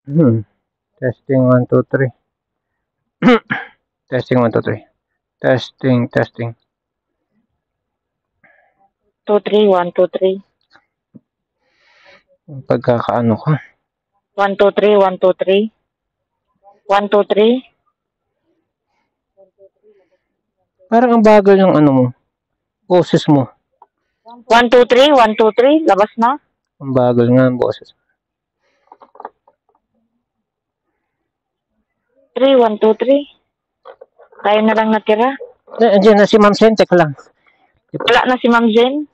Testing 1, 2, 3. Testing 1, 2, 3. Testing. 2, 3, 1, 2, 3. Pagkakaano ko. 1, 2, 3, 1, 2, 3. 1, 2, 3. Parang ang bagal ng ano mo. Boses mo. 1, 2, 3, 1, 2, 3. Labas na. Ang bagal nga ang boses. 3, 1, 2, 3. Tayo na lang natira. Andiyan na si Ma'am Sen. Teka lang. Wala na si Ma'am Jen.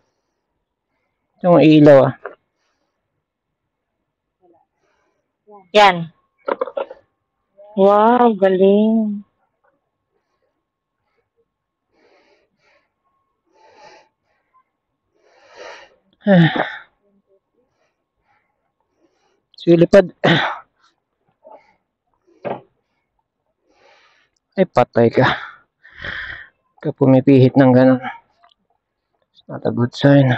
Yung ilaw ah. Yan. Wow, galing. Silipad. Ay, patay ka. Ka pumipihit ng ganun. It's not a good sign.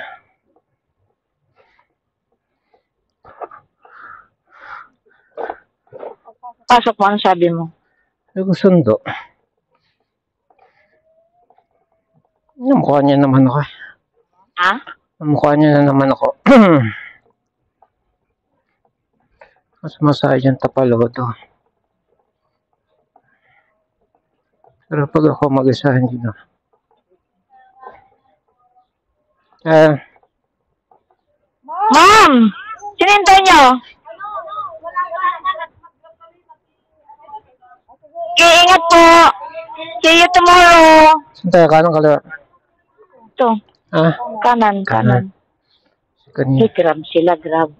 Pasok mo, ano sabi mo? Sundo. Namukha niya naman ako. Ha? Namukha niya na naman ako. Mas masaya dyan tapalo to. Pero pag ako mag-isa, hindi na. Ma'am! Sinintay niyo? Ingat po. See you tomorrow. Saan tayo? Kanang kaliwa? Ito. Ha? Kanan. Kanina. Grab sila, grab.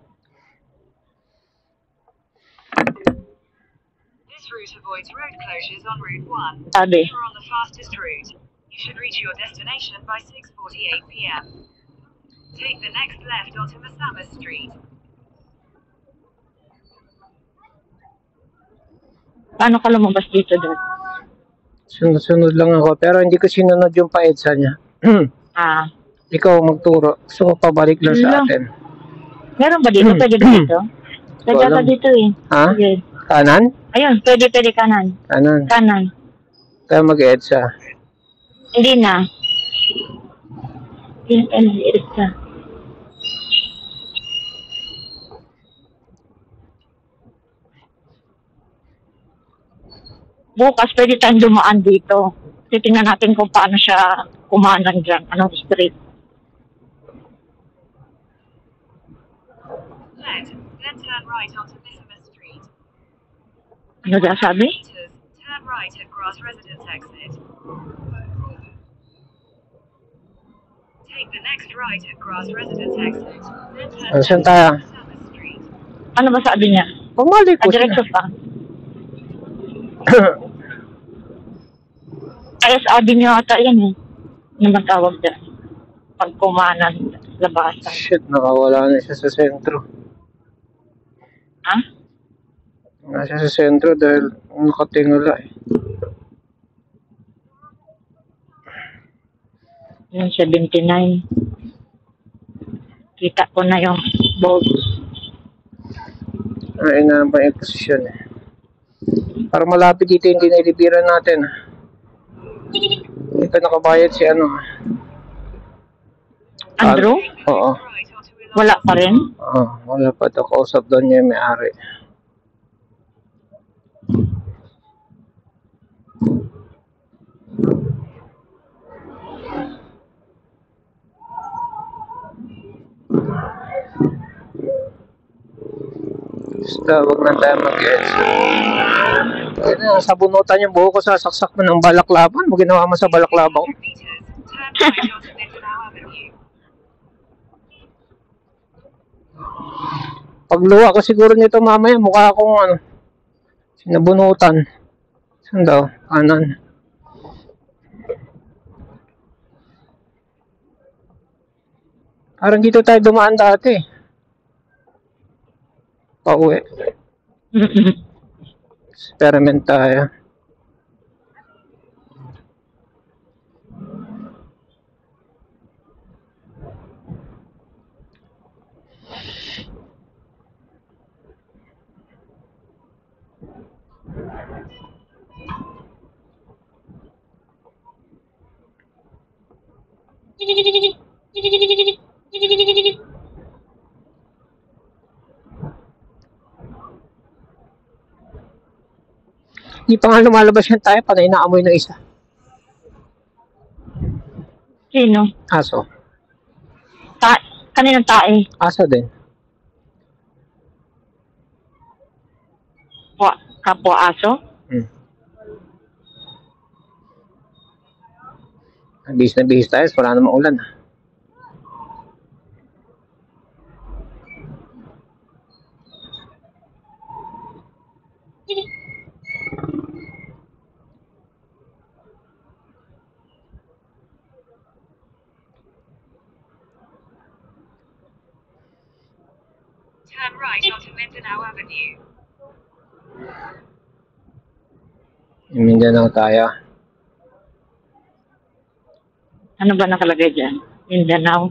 This route avoids road closures on Route 1. Sabi. You're on the fastest route. You should reach your destination by 6:48 p.m. Take the next left onto Masamas Street. Paano ka lumabas dito, Dad? Sunod lang ako. Pero hindi ko sinunod yung paedsa niya. Ikaw magturo. Gusto ko pabalik lang sa atin. Meron ba dito? Pwede ba dito? Pwede ka dito eh. Ha? Okay. Kanan? Ayun, pwede kanan. Kanan. Kaya mag-EDSA. Hindi na. Hindi na mag-EDSA. Bukas pwede tayong dumaan dito. Titingnan natin kung paano siya kumanan dyan. Anong street. Then turn right onto Masamas Street. Ano daw sabi? Turn right at Grass Residence exit. Take the next right at Grass Residence exit. Then turn Saan tayo? Masamas Street. Ano ba sabi niya? Pumalik ko Diretso pa. SRD niya ata yan eh. Ano ba tawag dyan? Pagkumanan, labasan. Shit, nakawala na siya sa sentro. Ha? Nasa sa sentro dahil nakatingala eh. Yung 79. Kita ko na yung board. Ay na ba yung posisyon eh. Para malapit dito yung dinilibiran natin. Hindi pa nakabayad si ano. Andrew? Oo. Wala pa rin? Oo, wala pa ito. Kausap doon niya yung may-ari. Basta, huwag na tayo mag-EDSA. Sa bunutan yung buho ko, sasaksak mo ng balaklaban. Mo ginawa mo sa balaklaba ko. Pagluwa ko siguro nito mamaya, mukha akong ano, sinabunutan. Saan daw? Kanan. Parang dito tayo dumaan dati. Pauwi. Experiment tayo. Hindi pa nga lumalabas yan tayo, panay naamoy ng isa. Sino? Aso. Kaninong tae? Aso din. Kapwa aso? Bihis na bihis tayo, wala namang ulan. Turn right onto Mindanao Avenue. Mindanao tayo. Ano ba nakalagay dyan? Mindanao.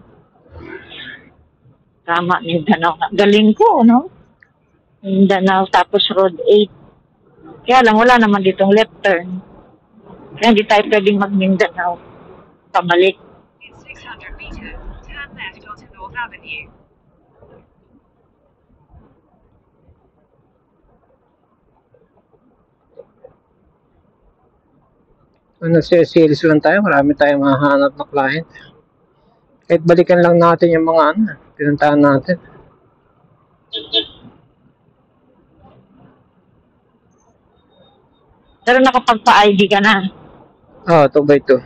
Tama, Mindanao. Galing ko, no? Mindanao, tapos Road 8. Kaya lang, wala naman ditong left turn. Kaya hindi tayo pwedeng mag-Mindanao. Pabalik. In 600 meters, turn left onto North Avenue. Nagsiseries lang tayo, marami tayong mahahanap na client. Kahit balikan lang natin yung mga pinuntahan natin. Pero nakapagpa-ID ka na. 2x2.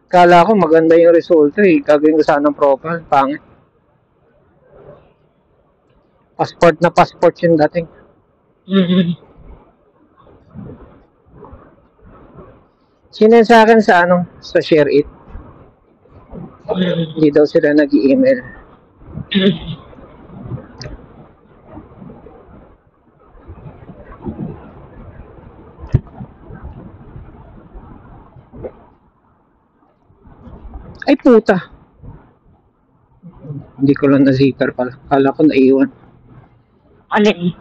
Kala ko maganda yung resulta eh. Gagawin ko sana ng profile. Pangit. Passport na passport yung dating. Sino sa akin sa share it? Hindi daw sila nag-email. Ay puta. Hindi ko lang na-zipper pala. Kala ko naiwan. Alin?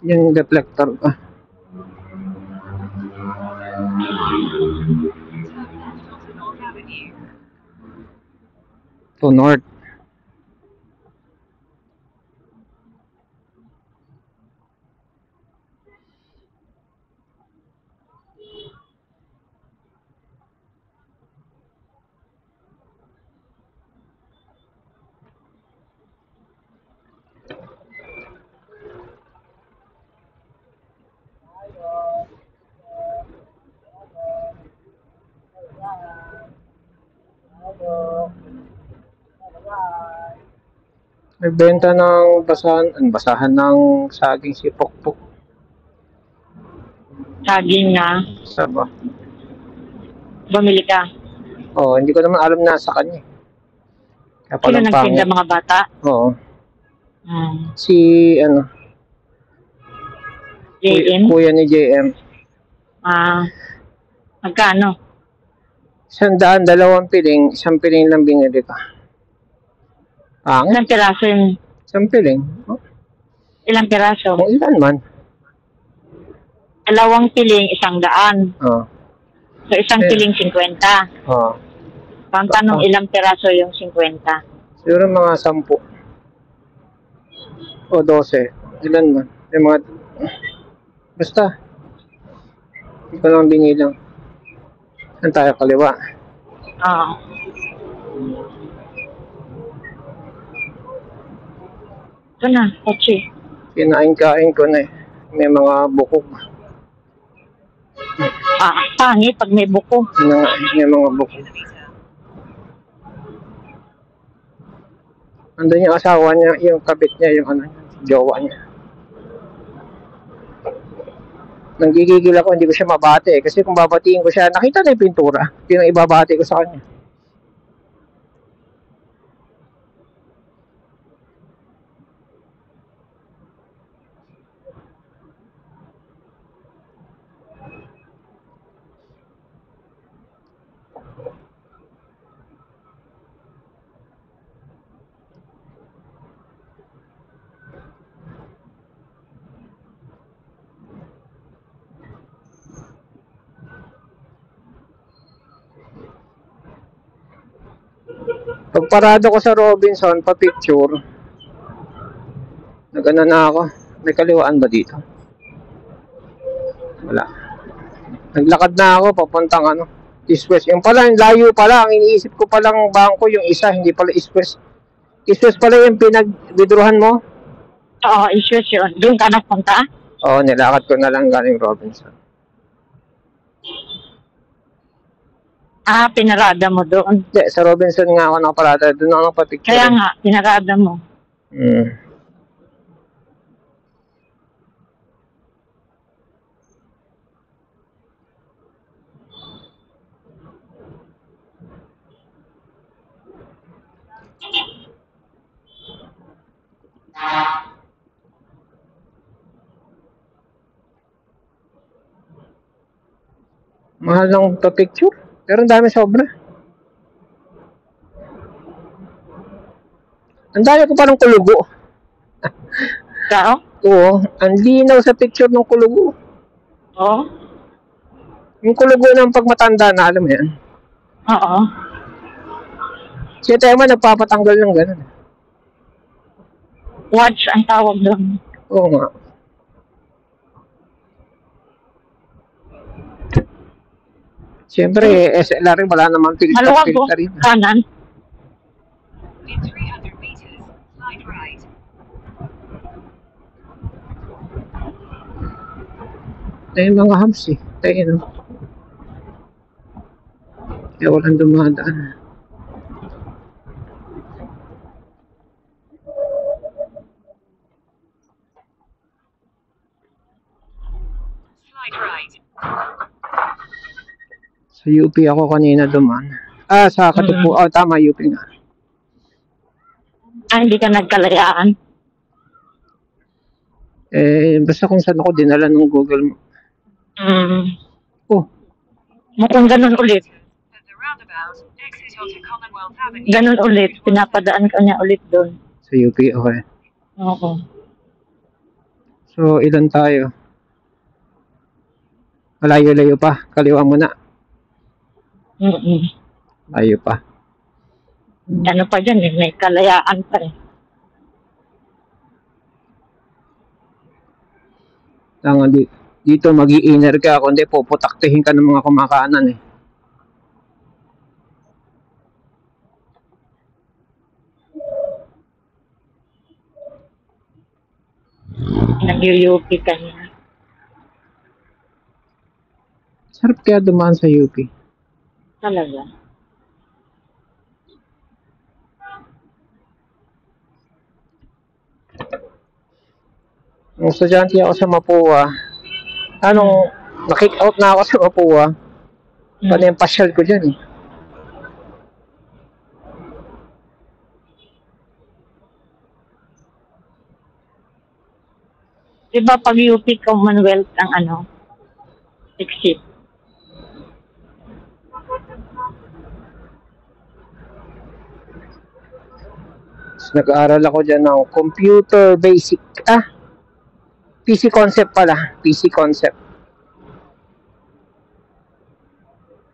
Yung deflector ko. To north. May benta ng basahan ng saging si Pokpok. Saging na. Saba? Bumili ka. Hindi ko naman alam na sa kanya. Kaya Sino nagtinda, mga bata? Oo. Si JM? Kuya ni JM. Magkano? 100, 2 piling, 1 piling lang binili ka. Ilang piraso yung... 1 piling. Ilang piraso? Kung ilan man. 2 piling, 100. So, 1 piling, 50. Pang tanong, ilang piraso yung 50? Siguro mga 10. O 12. Ilan man. Yung mga... Basta. Hindi ko lang binilang. Saan tayo? Kaliwa. Ito na, kotse. Kinain-kain ko na eh. May mga bukog. Pangit pag may buko. May mga bukog. Andun yung asawa niya, yung kabit niya, yung jowa niya. Nanggigigil ako, hindi ko siya mabati eh. Kasi kung babatiin ko siya, nakita na yung pintura. Yung ibabati ko sa kanya. Pag parado ko sa Robinson, pa-picture, nagano na ako. May kaliwaan ba dito? Wala. Naglakad na ako, papuntang ano, East West. Yung pala, yung layo pala. Ang iniisip ko palang bangko, yung isa, hindi pala East West. East West pala yung pinag-withdrawhan mo? Oo, issues yun. Doon ka nagpunta? Oo, nilakad ko na lang galing Robinson. Ah, pinarada mo doon. Hindi, sa Robinson nga ako nakaparada. Doon ako pa-picture. Kaya nga, pinarada mo. Hmm. Mahal lang pa-picture. Pero ang dami sobra. Ang dami ko parang kulugo. Ikaw? Oo, ang linaw sa picture ng kulugo. Oo. Yung kulugo ng pagmatanda na, alam mo yan. Oo. Si Tema nagpapatanggal ng gano'n. Watch ang tawag doon. Oo nga. Siyempre, SLR wala naman Maluwag ko. filter rin. Kanan. In 300 meters, slide right. Tayo yung mga hubs eh. Tayo no. Kaya walang dumadaan. Slide right. Sa UP ako kanina dumaan. Sa Katipuan. Oh, tama, UP nga. Ah, hindi ka nagkalayaan. Basta kung saan ako dinala ng Google mo. Oh, Mukhang ganun ulit. At the roundabout, exit onto Commonwealth Avenue. Ganun ulit. Pinapadaan ka niya ulit doon. sa UP, okay. Oo. So, ilan tayo? Malayo-layo pa. Kaliwa mo na. Layo pa. Ano pa dyan eh. May kalayaan pa eh. Lang, dito mag-i-inner ka, kundi puputaktihin ka ng mga kumakanan eh. Nag-UP ka niya. Sarap kaya dumaan sa UP. Talaga. Nung estudyante ako sa Mapua, na-kick out na ako sa Mapua, paano yung pasyal ko dyan eh. Diba pag UP Commonwealth ang ano? Exit. Nag-aaral ako dyan ng computer basic. PC concept pala. PC concept.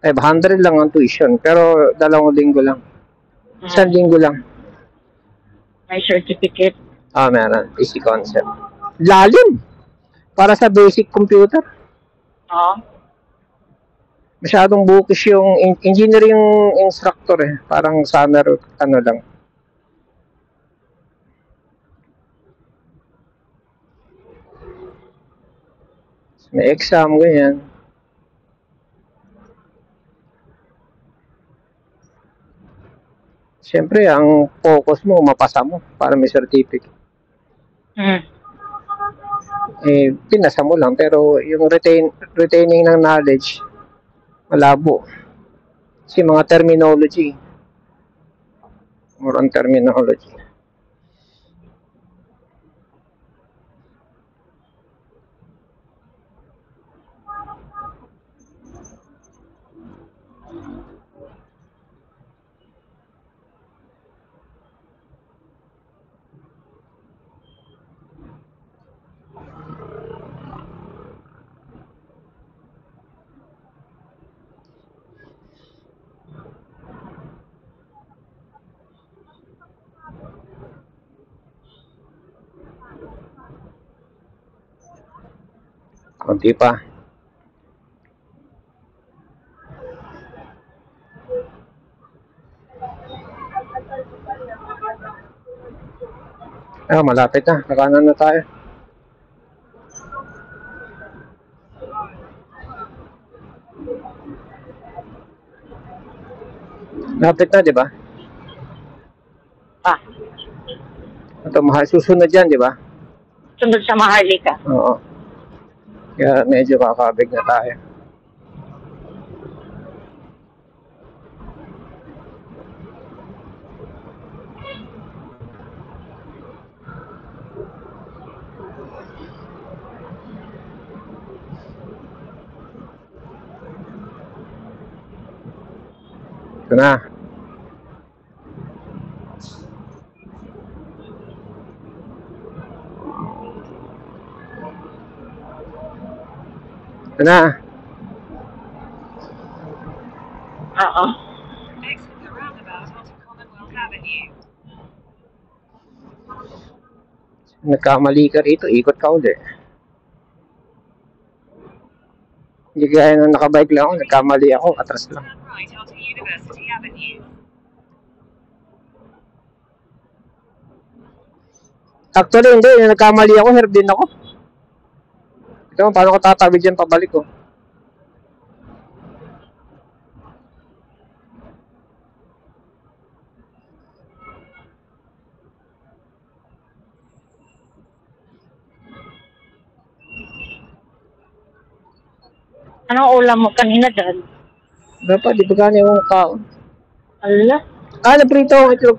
500 lang ang tuition. Pero 2 linggo lang. 1 linggo lang. May certificate. Meron. PC concept. Lalim. Para sa basic computer. Oo. Masyadong bookish yung engineering instructor eh. Parang summer ano lang. May exam, ganyan. Siyempre, ang focus mo, mapasa mo para may certificate. Pinasa mo lang. Pero yung retaining ng knowledge, malabo. Kasi mga terminology. More on terminology. Konti pa. Malapit na. Nakanan na tayo. Lapit na, di ba? Ito, susunod yan, di ba? Sunod sa Maharlika. Oo. Kaya medyo kakabig na tayo. Ito na. Ito na. Oo. Exit the roundabout onto Commonwealth Avenue. Nagkamali ka rito, ikot ka ulit. Hindi kaya nung nakabike lang ako, nagkamali ako, atras lang. Turn right onto University Avenue. Actually, hindi. Yung nagkamali ako, herb din ako. Ito, paano ko tatawid dyan pabalik ko? Anong ulam mo kanina dyan? Dapat, di ba gano'n yung kaon? Ala. Naprito ang itlog.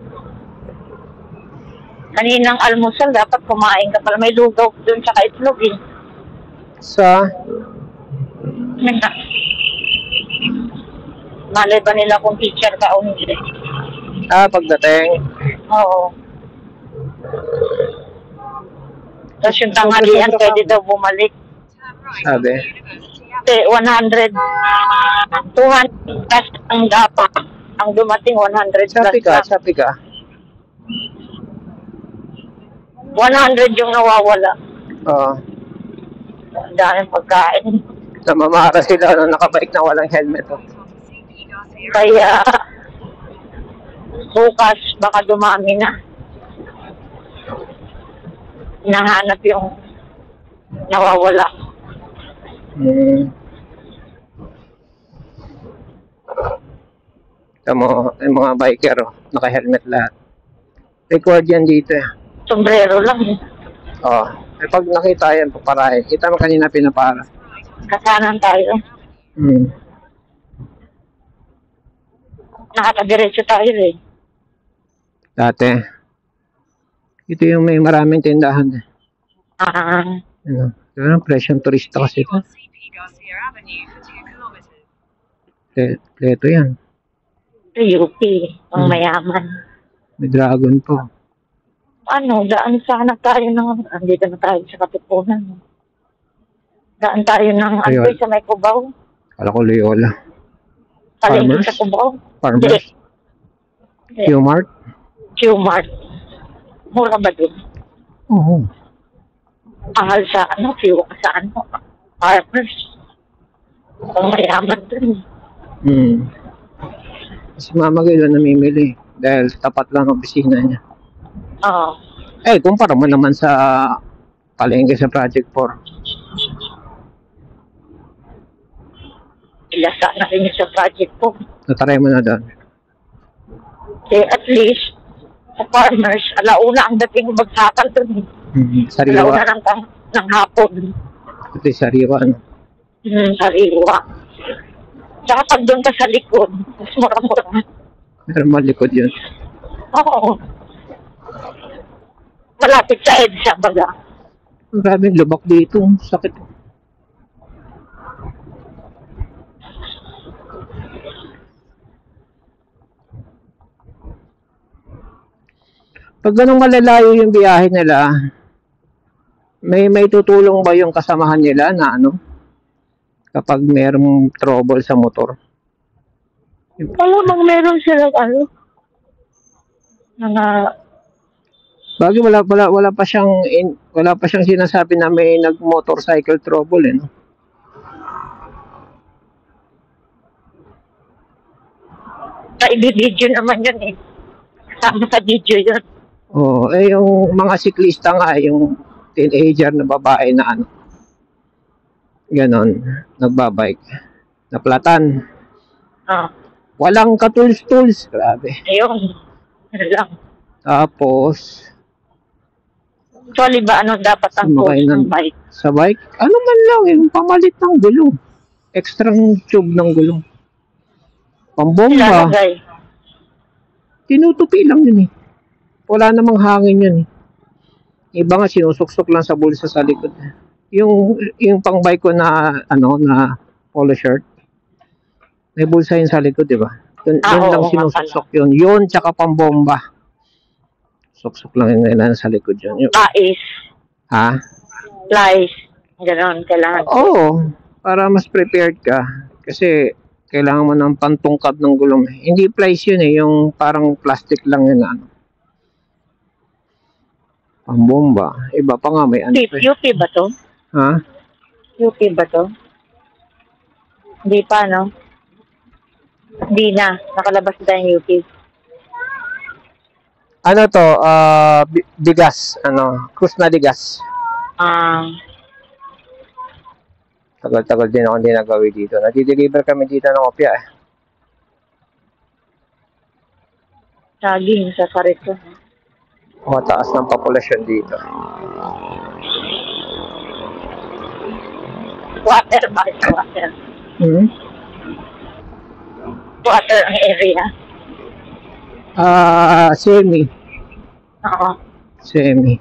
Kaninang almusal, dapat kumain ka pala. May lugaw dun sa itlog eh. Sa? Malay ba nila kung teacher ka o hindi? Pagdating. Oo. Tapos yung tanghalian, pwede daw bumalik. Turn right Sabi. onto University Kasi 100, 200 plus ang dapat. Ang dumating 100 plus Sapi ka, lang. sapi ka. 100 yung nawawala. Oo. Ang daming pagkain. Namamara sila nung nakabike na walang helmet. Oh. onto CP Garcia. Kaya, bukas baka dumami na. Nahanap yung nawawala. Tamo, yung mga biker, oh, naka-helmet lahat. Record yan dito eh. Sombrero lang eh. Oo. Pag nakita yan, paparahin. Kita mo kanina pinapara. Kasanan tayo. Nakakadiretso tayo eh. Dati. Ito yung may maraming tindahan eh. Ano? Pero presyong turista kasi ito. On CP Garcia Avenue for 2 kilometers. Pleto yan. Ito UP. Ang mayaman. May dragon po. Ano, daan sana tayo ng, andito na tayo sa Katipunan. Daan tayo ng, Ayun. ano sa may Cubao. Kala ko Loyola. Palengke Farmers? sa Cubao. Farmers? Q-Mart? Q-Mart. Mura ba dun? Oo. Mahal sa ano, Q sa ano, Farmers. Ang mayaman dun. Si Mama Gilo namimili dahil tapat lang ang opisina niya. Oo. Kumpara mo naman sa palengke sa Project 4. Ilasa na rin yung sa project ko. Nataray mo na doon. Kaya at least, sa Farmers, alauna ang dating bagsakan dun. Sariwa. Alauna ng hapon. Ito yung sariwa. Ano? Sariwa. Tsaka pag doon ka sa likod, mas mura-mura. Pero malikod yun. Oo. Malapit sa EDSA baga. Maraming lubak dito. Sakit. Pag ganun malalayo yung biyahe nila, may tutulong ba yung kasamahan nila na ano? Kapag merong trouble sa motor? Malamang meron silang ano, mga Bagay wala pa siyang wala pa siyang sinasabi na may nag-motorcycle trouble eh. No? Sa i-video naman yun eh. Kasama sa video yun. Oh, eh yung mga siklista nga, yung teenager na babae na ano. Ganon, nagbabike. Naplatan. Ah, Walang katuls-tuls. Grabe. ayun. Ano lang. Tapos, Actually ba ano dapat ang Sumakay coach ng ng- bike? sa bike, ano man lang, yung pamalit ng gulong. Extra tube ng gulong. Pambomba. Ilalagay. Tinutupi lang yun eh. Wala namang hangin yun eh. Iba nga sinusuksok lang sa bulsa sa likod. Yung pang bike ko na ano na polo shirt. May bulsa yun sa likod, di ba? Yun Ah, lang oo, sinusuksok yun. Yun tsaka pambomba. Suksok lang yung kailangan sa likod yun. Tais. Ha? Lies. Ganon, kailangan. Oo. Para mas prepared ka. Kasi kailangan mo ng pantungkab ng gulong. Hindi plies yun eh. Yung parang plastic lang yun na ano. Pambomba. Iba pa nga may ano. UP ba to? Ha? UP ba to? Hindi pa, no? Hindi na. Nakalabas na yung UP. Ano to? Digas. Ano? Cruz na digas. Tagal-tagal din ako hindi nagawi dito. Nadi-deliver kami dito ng opya eh. Saging sa Carito. Mataas ng populasyon dito. Water, bakit water? Hmm? Water ang area. Semi. Oo. Semi.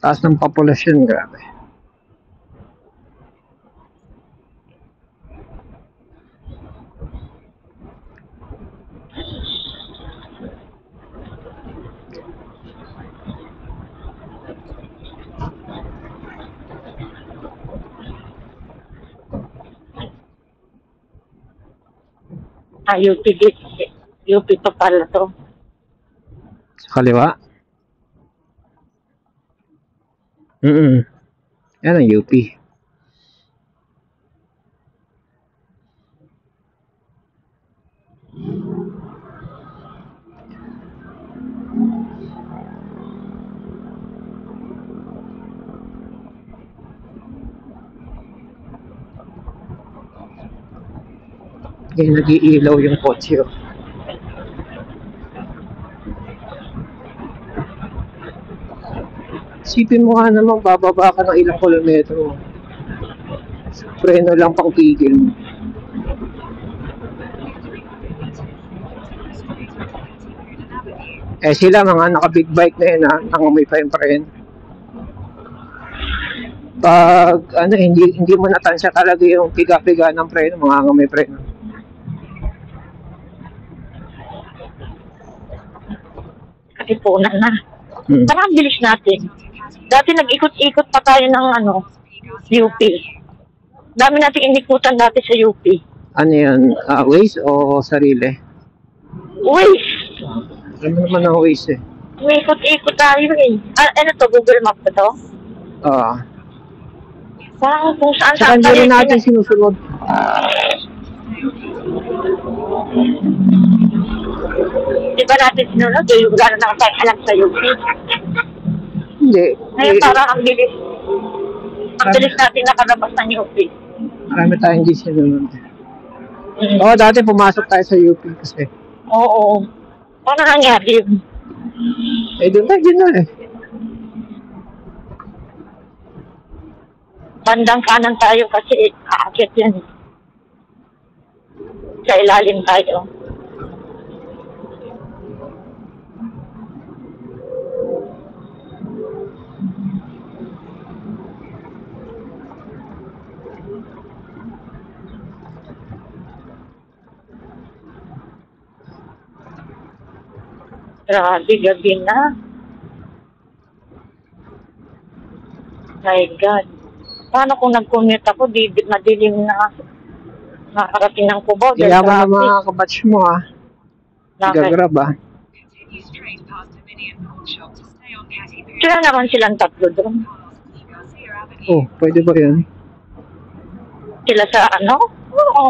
Taas ng populasyon, grabe. UP gate. UP pa pala to. Sa kaliwa? Yan ang UP. Kaya nag-iilaw yung kotse. Isipin mo nga naman, bababa ka ng ilang kilometro. Preno lang pang tigil mo. Eh sila mga naka-big bike na yun ha, nangamoy pa yung preno. Pag ano, hindi mo natansya talaga yung piga-piga ng preno, mangangamoy preno. Katipunan na. Parang bilis natin. Dati nag-ikot-ikot pa tayo ng ano, UP. Dami nating inikutan dati sa UP. Ano yan? Waze o sarili? Waze! Ano naman ang Waze eh? Umikot-ikot tayo eh. Ano to, Google Map ba to? Parang kung Saka saan-saan hindi rin natin sinusunod. Di ba natin sinunod? Eh, wala na naman tayo alam sa UP. Hindi. Ngayon parang ang bilis. Ang bilis natin nakalabas ng UP. Marami tayong hindi sinunod. Oo, dati pumasok tayo sa UP kasi. Oo. Ano nangyari yun? Eh, doon tayo din nun eh. Bandang kanan tayo kasi aakyat yan. Sa ilalim tayo. Grabe, gabi na. My God. Paano kung nag-commute ako, madilim na. Nakarating ng Cubao. Kaya ka na mga kabatch mo Gagrab Continue straight past Dominion Pawn Shop to stay on Catty Boo. Sila naman silang tatlo doon. Carlos Garcia Avenue. Oh, pwede ba yan? Sila sa ano? Oo.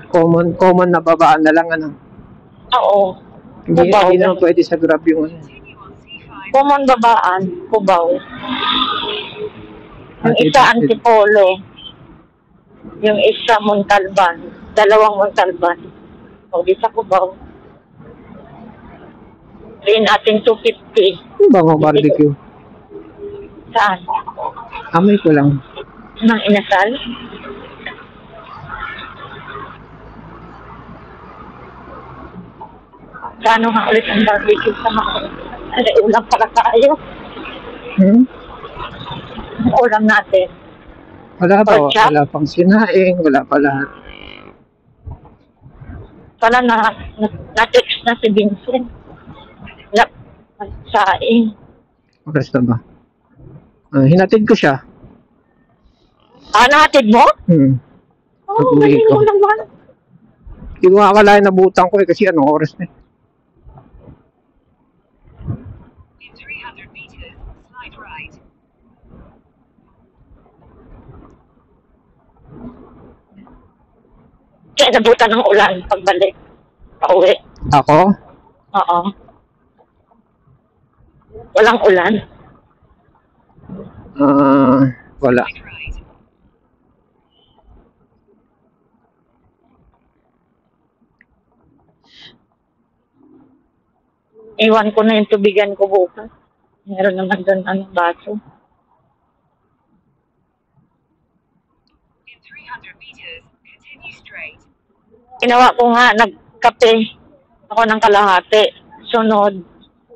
Common na babaan na lang Oo. Hindi Cubao. naman pwede sa Grab yung Continue on C5. Common babaan, Cubao. Yung Ate- isa Antipolo. Yung isa Montalban. Dalawang Montalban. O di sa Cubao. Rin ating 250. Ano ba mga barbecue? Saan? Amoy ko lang. Nang inasal? Kano nga ulit ang barbecue sa mga ulam pala tayo. Ang ulam natin. Wala pa, Pork chop? wala pang sinaing, wala pa lahat. Pala na-text na si Vincent. Saing. Oras na ba? Hinatid ko siya. Nahatid mo? Oo, Pag-uwi galing ko. mo naman. Hindi ko akalain na butang ko kasi anong oras na In 300 meters, slide right. Kaya nabutan ng ulan pagbalik. Pauwi. Ako? Oo. Walang ulan. Wala. Slide right. Iwan ko na yung tubigan ko bukas. Meron naman doon baso. In 300 meters, continue straight. Ginawa ko nga, nagkape ako ng kalahati. Sunod,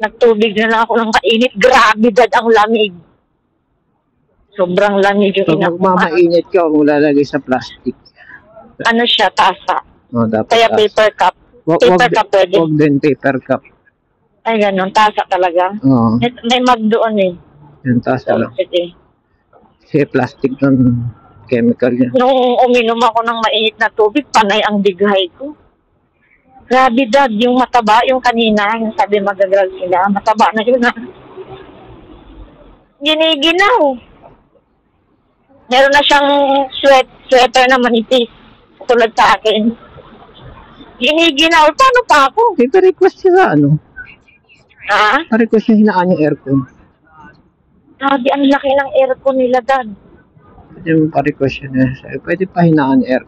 nagtubig na lang ako ng mainit. Grabe dad ang lamig. Sobrang lamig yung Pag inakuha. magmamainit ka, huwag mo lalagay sa plastic. Ano siya, tasa. Dapat Kaya tas. paper cup. Paper cup pwede. Huwag din paper cup. Ay, ganun. Tasa talaga. Oo, May mag doon eh. yung tasa lang. Sige. Kasi plastic ng chemical niya. Nung uminom ako ng mainit na tubig, panay ang dighay ko. Grabe dad, yung mataba, yung kanina, yung sabi magagrag sila, mataba na yun Giniginaw. Meron na siyang sweater na manipis, tulad sa akin. Giniginaw, paano pa ako? Pa-request siya sa Ha? Pa-request niya hinaan yung aircon. Grabe, ang laki ng aircon nila dad. Pwede mo pa-request siya na. Pwede pa hinaan yung aircon.